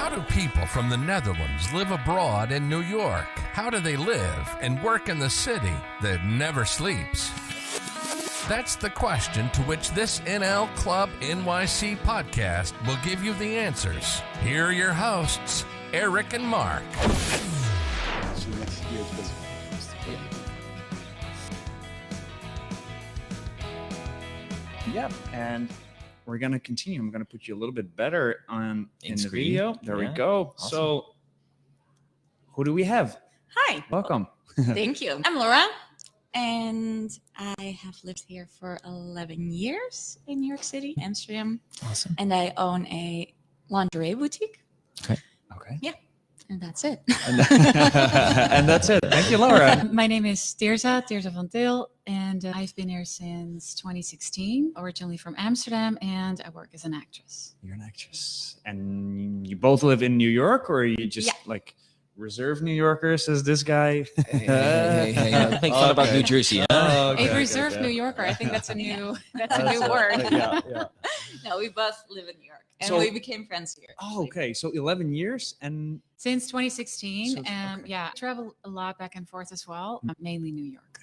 How do people from the Netherlands live abroad in New York? How do they live and work in the city that never sleeps? That's the question to which this Club NYC podcast will give you the answers. Here are your hosts, Eric and Mark. Yep, and we're going to continue. I'm going to put you a little bit better in the video. There we go. Awesome. So, who do we have? Hi. Welcome. Thank you. I'm Laura, and I have lived here for 11 years in New York City, Amsterdam. Awesome. And I own a lingerie boutique. Okay. Yeah, and that's it. And that's it. Thank you, Laura. My name is Thirsa van Til, and I've been here since 2016, originally from Amsterdam, and I work as an actress. You're an actress. And you both live in New York, or are you just reserve New Yorkers as this guy? Hey. Make fun about New Jersey. Huh? A reserved New Yorker. I think that's a new word. Yeah. No, we both live in New York, and So- we became friends here. Oh, okay. So 11 years and... Since 2016, Okay. I travel a lot back and forth as well, mainly New York.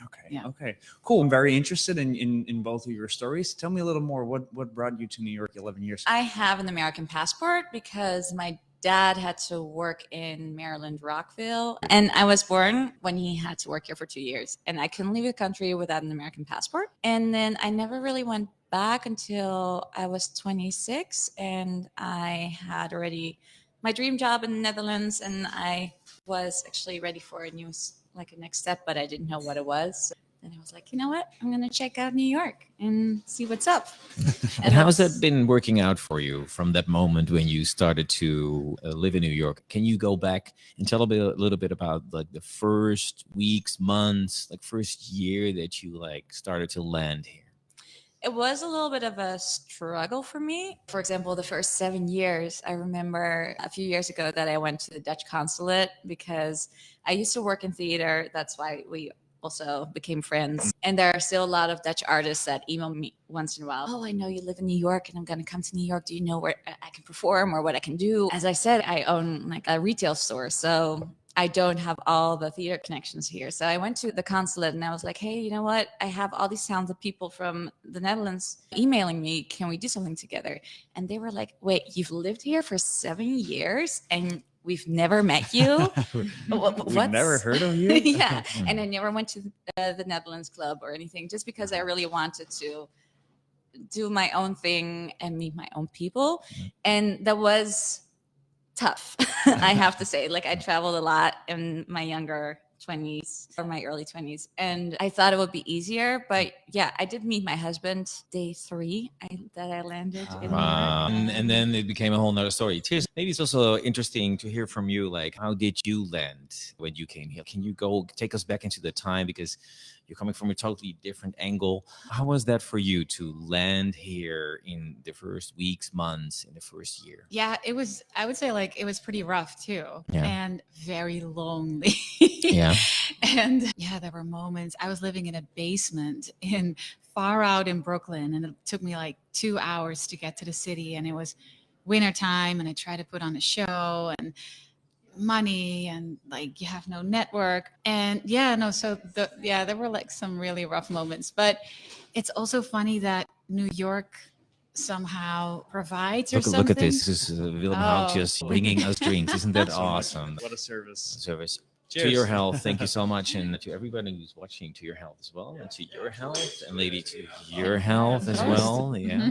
Okay. Cool. I'm very interested in both of your stories. Tell me a little more. What brought you to New York 11 years ago? I have an American passport because my dad had to work in Maryland, Rockville, and I was born when he had to work here for 2 years, and I couldn't leave the country without an American passport. And then I never really went back until I was 26, and I had already my dream job in the Netherlands, and I was actually ready for a next step, but I didn't know what it was. So then I was like, you know what? I'm going to check out New York and see what's up. And how has that been working out for you from that moment when you started to live in New York? Can you go back and tell a little bit about like the first weeks, months, like first year that you like started to land here? It was a little bit of a struggle for me. For example, the first 7 years, I remember a few years ago that I went to the Dutch consulate because I used to work in theater. That's why we also became friends. And there are still a lot of Dutch artists that email me once in a while. Oh, I know you live in New York and I'm going to come to New York. Do you know where I can perform or what I can do? As I said, I own like a retail store. So I don't have all the theater connections here. So I went to the consulate and I was like, hey, you know what? I have all these talented people from the Netherlands emailing me. Can we do something together? And they were like, wait, you've lived here for 7 years and we've never met you? We've never heard of you? Yeah. And I never went to the Netherlands Club or anything just because I really wanted to do my own thing and meet my own people. And that was tough, I have to say. Like I traveled a lot in my younger 20s or my early 20s, and I thought it would be easier. But yeah, I did meet my husband day 3 that I landed in New York. And then it became a whole nother story. Tears, maybe it's also interesting to hear from you, like how did you land when you came here? Can you take us back into the time, because you're coming from a totally different angle. How was that for you to land here in the first weeks, months, in the first year? Yeah, I would say like it was pretty rough too, and very lonely. Yeah. And yeah, there were moments. I was living in a basement far out in Brooklyn, and it took me like 2 hours to get to the city, and it was wintertime, and I tried to put on a show and money, and like you have no network, and there were like some really rough moments. But it's also funny that New York somehow provides something. Look at this. This is Willem Hout just bringing us drinks. Isn't that awesome? What a service. Cheers. To your health. Thank you so much. And to everybody who's watching, to your health as well. And to your health. And lady, to your health as well. Yeah.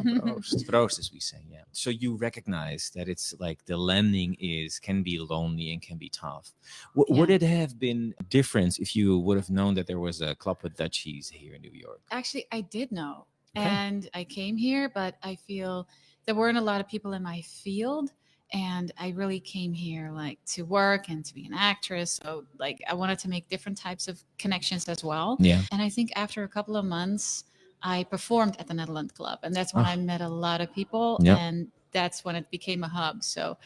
Proost, as we say. Yeah. So you recognize that it's like the landing can be lonely and can be tough. Would it have been a difference if you would have known that there was a club with Dutchies here in New York? Actually, I did know. Okay. And I came here, but I feel there weren't a lot of people in my field. And I really came here like to work and to be an actress. So like I wanted to make different types of connections as well. Yeah. And I think after a couple of months, I performed at the Netherland Club. And that's when I met a lot of people. Yep. And that's when it became a hub. So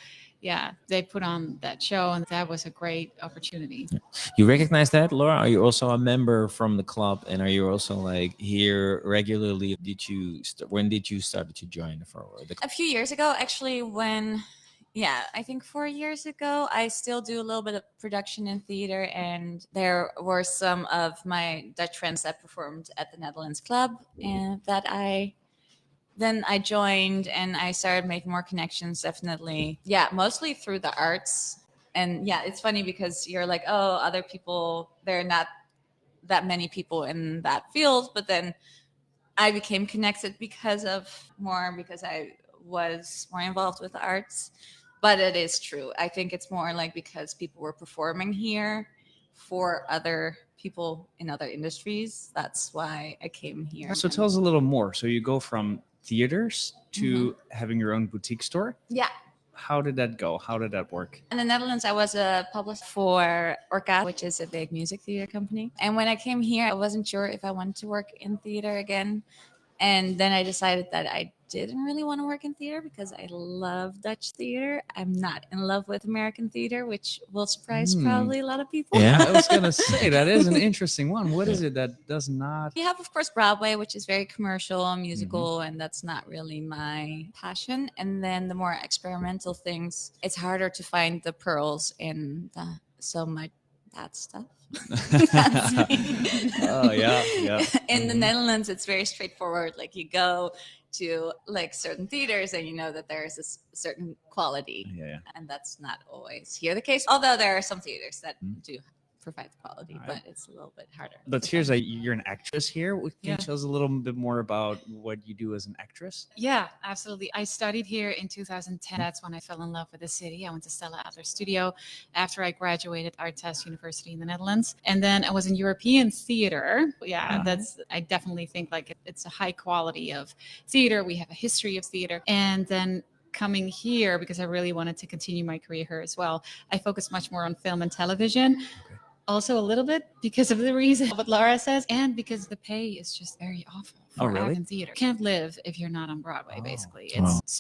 yeah, they put on that show, and that was a great opportunity. You recognize that, Laura? Are you also a member from the club, and are you also like here regularly? When did you start to join the club? A few years ago, actually, when Yeah, I think 4 years ago, I still do a little bit of production in theater, and there were some of my Dutch friends that performed at the Netherlands Club, and that I joined, and I started making more connections. Definitely, yeah, mostly through the arts. And yeah, it's funny because you're like, oh, other people, there are not that many people in that field, but then I became connected because I was more involved with the arts. But it is true. I think it's more like because people were performing here for other people in other industries. That's why I came here. So tell us a little more. So you go from theaters to having your own boutique store. Yeah. How did that go? How did that work? In the Netherlands, I was a publisher for Orca, which is a big music theater company. And when I came here, I wasn't sure if I wanted to work in theater again. And then I decided that I didn't really want to work in theater because I love Dutch theater. I'm not in love with American theater, which will surprise probably a lot of people. Yeah, I was going to say, that is an interesting one. What is it that does not... You have, of course, Broadway, which is very commercial and musical, and that's not really my passion. And then the more experimental things, it's harder to find the pearls in so much bad stuff. Oh, yeah. In the Netherlands, it's very straightforward. Like you go to like certain theaters and you know that there is a certain quality. Yeah. And that's not always here the case. Although there are some theaters that do provide the quality, but it's a little bit harder. But you're an actress here. Can you tell us a little bit more about what you do as an actress? Yeah, absolutely. I studied here in 2010. That's when I fell in love with the city. I went to Stella Adler Studio after I graduated Artes University in the Netherlands. And then I was in European theater. Yeah, I definitely think like it's a high quality of theater. We have a history of theater. And then coming here, because I really wanted to continue my career here as well, I focused much more on film and television. Okay. Also a little bit because of the reason what Laura says, and because the pay is just very awful for really? in theater. You can't live if you're not on Broadway, basically. It's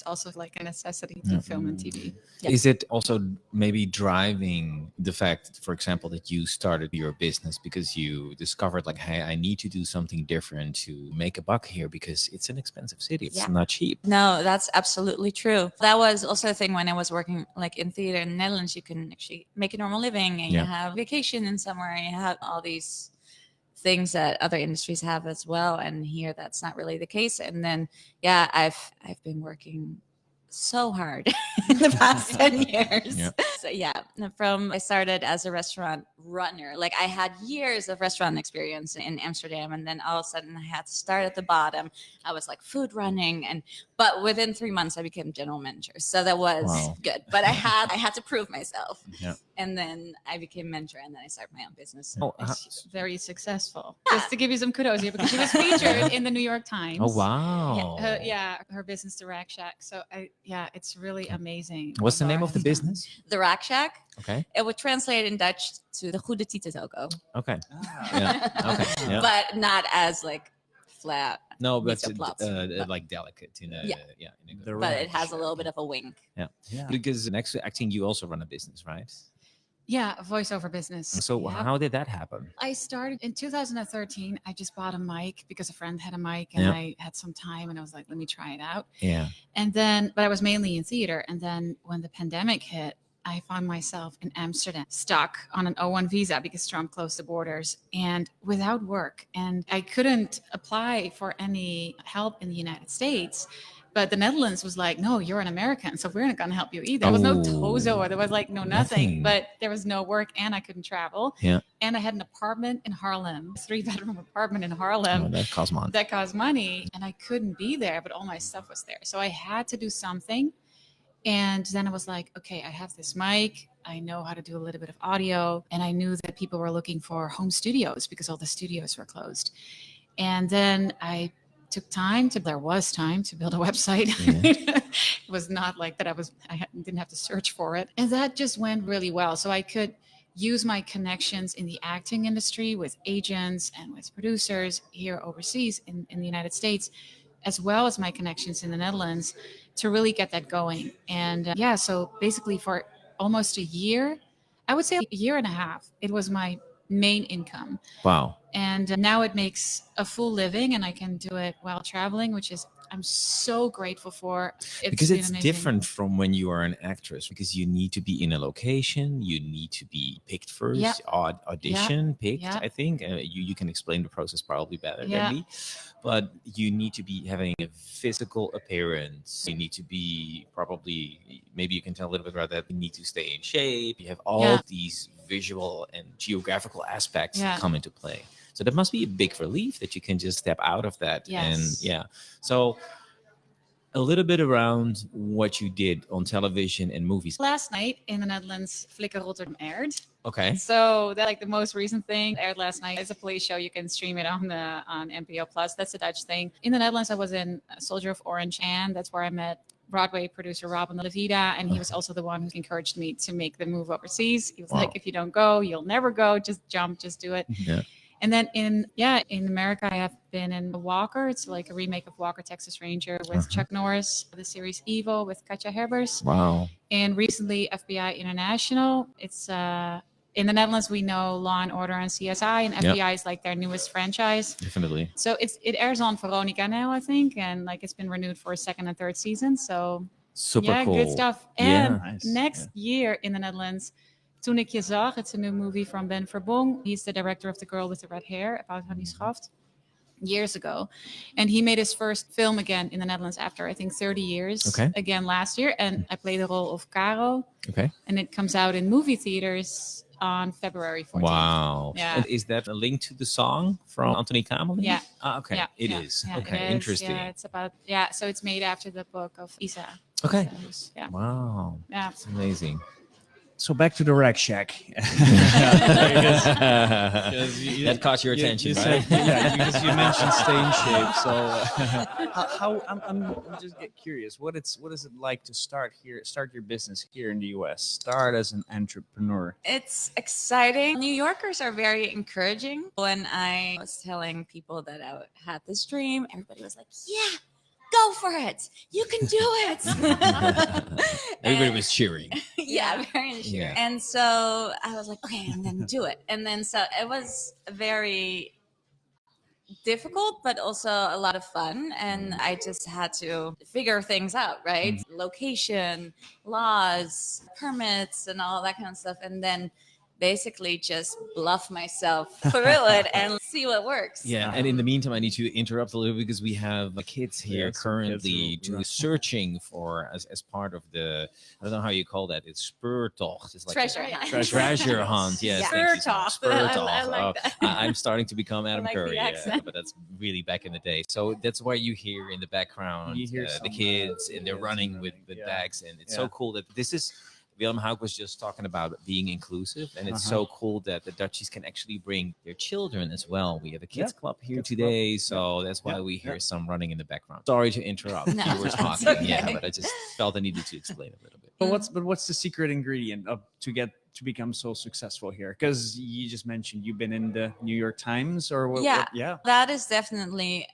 also like a necessity to film and TV. Yeah. Is it also maybe driving the fact, for example, that you started your business because you discovered like, hey, I need to do something different to make a buck here because it's an expensive city. It's not cheap. No, that's absolutely true. That was also a thing when I was working like in theater in the Netherlands. You can actually make a normal living and you have vacation in summer and you have all these things that other industries have as well. And here that's not really the case. And then, I've been working so hard in the past 10 years. So I started as a restaurant runner. Like I had years of restaurant experience in Amsterdam, and then all of a sudden I had to start at the bottom. I was like food running, but within 3 months I became general manager. So that was good. But I had to prove myself. And then I became mentor, and then I started my own business. It's very successful. Just to give you some kudos here, because she was featured in the New York Times. Oh, wow. Her business, the Rackshack. So it's really amazing. What's the name of the business? The Rackshack. Okay. It would translate in Dutch to the Goede Tietentoko. Okay. But not as like flat. No, but like delicate. But it has a little bit of a wink. Yeah. Because next to acting, you also run a business, right? Yeah, a voiceover business. So how did that happen? I started in 2013. I just bought a mic because a friend had a mic and I had some time and I was like, let me try it out. Yeah. And then, but I was mainly in theater. And then when the pandemic hit, I found myself in Amsterdam, stuck on an O1 visa because Trump closed the borders and without work. And I couldn't apply for any help in the United States. But the Netherlands was like, no, you're an American, so we're not going to help you either. There was no TOZO, or there was like nothing. But there was no work and I couldn't travel. Yeah. And I had an apartment in Harlem, a 3-bedroom apartment in Harlem. Oh, that cost money. That cost money. And I couldn't be there, but all my stuff was there. So I had to do something. And then I was like, okay, I have this mic. I know how to do a little bit of audio. And I knew that people were looking for home studios because all the studios were closed. And then I took there was time to build a website. It was not like that I didn't have to search for it. And that just went really well. So I could use my connections in the acting industry with agents and with producers here overseas in the United States, as well as my connections in the Netherlands to really get that going. And so basically for almost a year, I would say a year and a half, it was my main income. Wow. And now it makes a full living and I can do it while traveling, which is I'm so grateful for. Because been it's amazing. different from when you are an actress, because you need to be in a location, you need to be picked first, Yeah. audition, picked. Yeah. I think you can explain the process probably better Yeah. than me, but you need to be having a physical appearance. You need to be probably, maybe you can tell a little bit about that. You need to stay in shape. You have all these visual and geographical aspects that come into play. So that must be a big relief that you can just step out of that. Yes. And so a little bit around what you did on television and movies. Last night in the Netherlands, Flikker Rotterdam aired. Okay. So that like the most recent thing aired last night. It's a police show. You can stream it on NPO Plus. That's a Dutch thing. In the Netherlands, I was in Soldier of Orange, and that's where I met Broadway producer Robin Levida, and he was also the one who encouraged me to make the move overseas. He was like, if you don't go, you'll never go. Just jump, just do it. Yeah. And then in America, I have been in Walker. It's like a remake of Walker, Texas Ranger with Chuck Norris, the series Evil with Katja Herbers. Wow. And recently FBI International. It's in the Netherlands, we know Law and Order and CSI, and FBI is like their newest franchise. Definitely. So it airs on Veronica now, I think, and like it's been renewed for a second and third season. So super cool. Good stuff. And Nice. next year in the Netherlands, Toen ik je zag, it's a new movie from Ben Verbong. He's the director of The Girl with the Red Hair about Honey Schaft years ago. And he made his first film again in the Netherlands after, I think, 30 years. Again last year. And I play the role of Caro. Okay. And it comes out in movie theaters on February 14th. Wow. Yeah. And is that a link to the song from Anthony Kamelin? Yeah. Okay. Yeah. It is. Yeah, Okay. it is. Interesting. Yeah, it's about, so it's made after the book of Isa. Okay. So, yeah. Wow. Yeah. It's amazing. So back to the Rackshack. That caught your attention, right? Because you mentioned stay in shape. So I'm just get curious. What is it like to start your business here in the US? Start as an entrepreneur. It's exciting. New Yorkers are very encouraging. When I was telling people that I had this dream, everybody was like, yeah, go for it. You can do it. Everybody was cheering. Yeah, very sure. Yeah. And so I was like, okay, and then do it. And then so it was very difficult, but also a lot of fun. And I just had to figure things out, right? Location, laws, permits, and all that kind of stuff. And then basically just bluff myself through it and see what works. Yeah, and in the meantime, I need to interrupt a little bit because we have kids here currently searching for, as part of the, I don't know how you call that, it's speurtocht. It's like treasure hunt. Yes, Speurtocht. I like that. I'm starting to become Adam like Curry, the but that's really back in the day. So that's why you hear in the background the kids and they're running with bags, and it's so cool that this is. Willem Hauk was just talking about being inclusive, and it's so cool that the Dutchies can actually bring their children as well. We have a kids club here today, so that's why we hear some running in the background. Sorry to interrupt. No, you were talking, okay. but I just felt I needed to explain a little bit. But what's the secret ingredient to become so successful here? Because you just mentioned you've been in the New York Times, or what? Yeah, that is definitely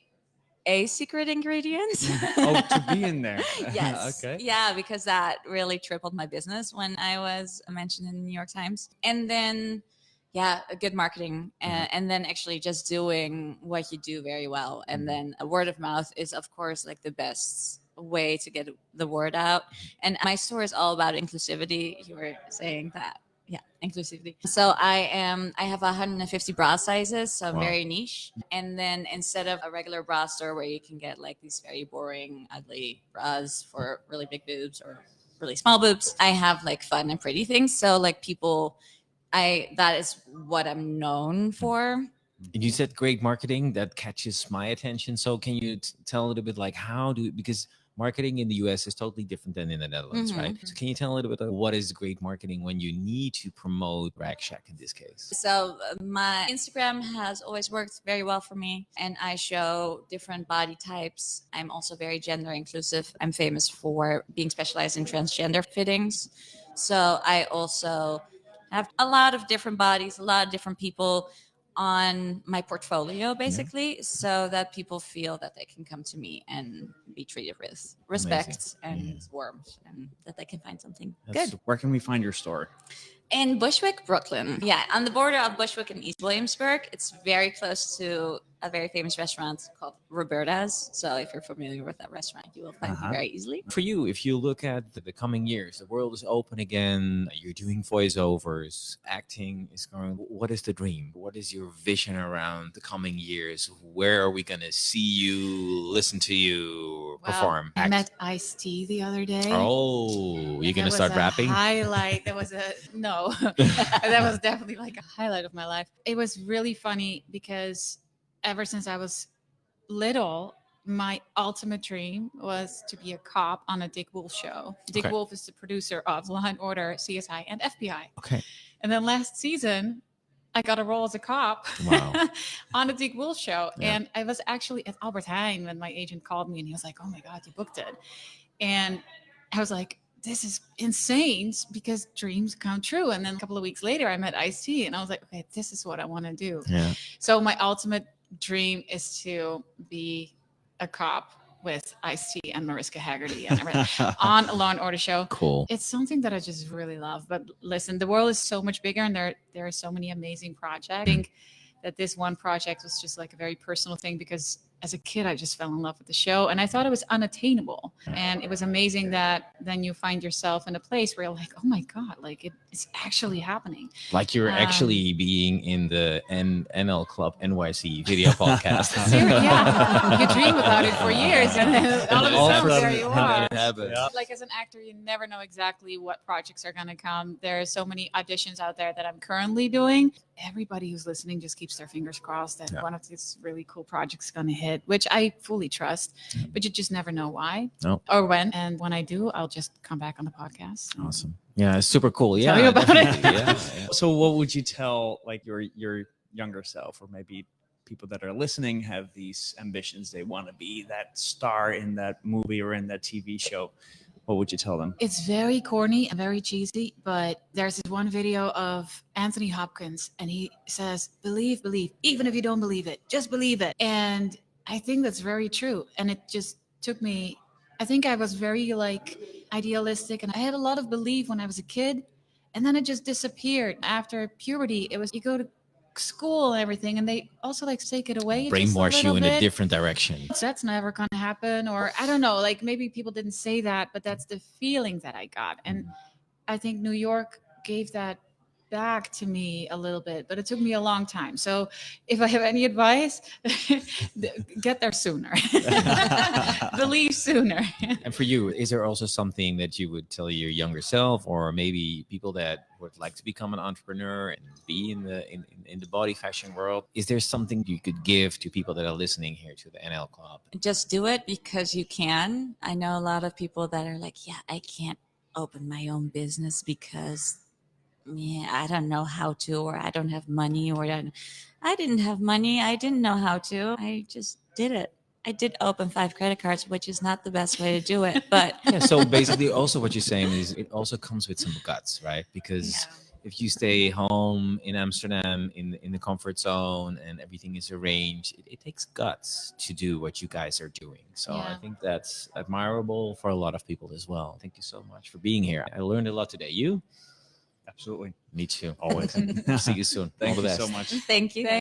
a secret ingredient. To be in there. Yes. Okay. Yeah, because that really tripled my business when I was mentioned in the New York Times. And then, a good marketing, and then actually just doing what you do very well. And then word of mouth is, of course, like the best way to get the word out. And my store is all about inclusivity. You were saying that. Yeah, inclusivity. So I have 150 bra sizes, so very niche. And then instead of a regular bra store where you can get like these very boring, ugly bras for really big boobs or really small boobs, I have like fun and pretty things. So like that is what I'm known for. And you said great marketing that catches my attention. So can you tell a little bit like because marketing in the US is totally different than in the Netherlands, right? So can you tell a little bit of what is great marketing when you need to promote Rackshack in this case? So my Instagram has always worked very well for me, and I show different body types. I'm also very gender inclusive. I'm famous for being specialized in transgender fittings. So I also have a lot of different bodies, a lot of different people on my portfolio, basically, so that people feel that they can come to me and be treated with respect and warmth, and that they can find something good. Where can we find your store? In Bushwick, Brooklyn. Yeah, on the border of Bushwick and East Williamsburg. It's very close to a very famous restaurant called Roberta's. So if you're familiar with that restaurant, you will find it very easily. For you, if you look at the coming years, the world is open again. You're doing voiceovers, acting is going. What is the dream? What is your vision around the coming years? Where are we going to see you, listen to you, perform? I act? met Ice-T the other day. Oh, you're going to start rapping? Highlight. That was no. That was definitely like a highlight of my life. It was really funny because ever since I was little, my ultimate dream was to be a cop on a Dick Wolf show. Dick Wolf is the producer of Law and Order, CSI, and FBI. Okay. And then last season, I got a role as a cop on the Dick Wolf show. Yeah. And I was actually at Albert Heijn when my agent called me and he was like, oh my God, you booked it. And I was like, this is insane because dreams come true. And then a couple of weeks later, I met Ice-T and I was like, okay, this is what I want to do. Yeah. So my ultimate dream is to be a cop with Ice-T and Mariska Hargitay and on a Law and Order show. Cool. It's something that I just really love. But listen, the world is so much bigger and there are so many amazing projects. I think that this one project was just like a very personal thing because as a kid, I just fell in love with the show and I thought it was unattainable. And it was amazing that then you find yourself in a place where you're like, oh my God, like it's actually happening. Like you're actually being in the NL Club NYC video podcast. Yeah. You dream about it for years and then all of a sudden there you are. Like as an actor, you never know exactly what projects are going to come. There are so many auditions out there that I'm currently doing. Everybody who's listening just keeps their fingers crossed that one of these really cool projects is going to hit, which I fully trust, but you just never know why or when. And when I do, I'll just come back on the podcast. Awesome. Yeah, it's super cool. Yeah. Tell you about it. Yeah. So what would you tell like your younger self, or maybe people that are listening have these ambitions, they want to be that star in that movie or in that TV show? What would you tell them? It's very corny and very cheesy, but there's this one video of Anthony Hopkins and he says, believe, even if you don't believe it, just believe it. And I think that's very true. And it just took me, I think I was very like idealistic and I had a lot of belief when I was a kid and then it just disappeared. After puberty, it was, you go to school and everything and they also like take it away, brainwash you in a different direction. So that's never gonna happen, or I don't know, like maybe people didn't say that, but that's the feeling that I got. And I think New York gave that back to me a little bit, but it took me a long time. So if I have any advice, get there sooner. Believe sooner. And for you, is there also something that you would tell your younger self, or maybe people that would like to become an entrepreneur and be in the body fashion world? Is there something you could give to people that are listening here to the NL Club? Just do it because you can. I know a lot of people that are like, yeah, I can't open my own business because I don't know how to, or I don't have money, or I didn't have money. I didn't know how to. I just did it. I did open 5 credit cards, which is not the best way to do it, but yeah. So basically also what you're saying is it also comes with some guts, right? Because if you stay home in Amsterdam in the comfort zone and everything is arranged, it takes guts to do what you guys are doing. So I think that's admirable for a lot of people as well. Thank you so much for being here. I learned a lot today. You? Absolutely. Me too. Always. See you soon. Thank All the you best. so much. Thank you.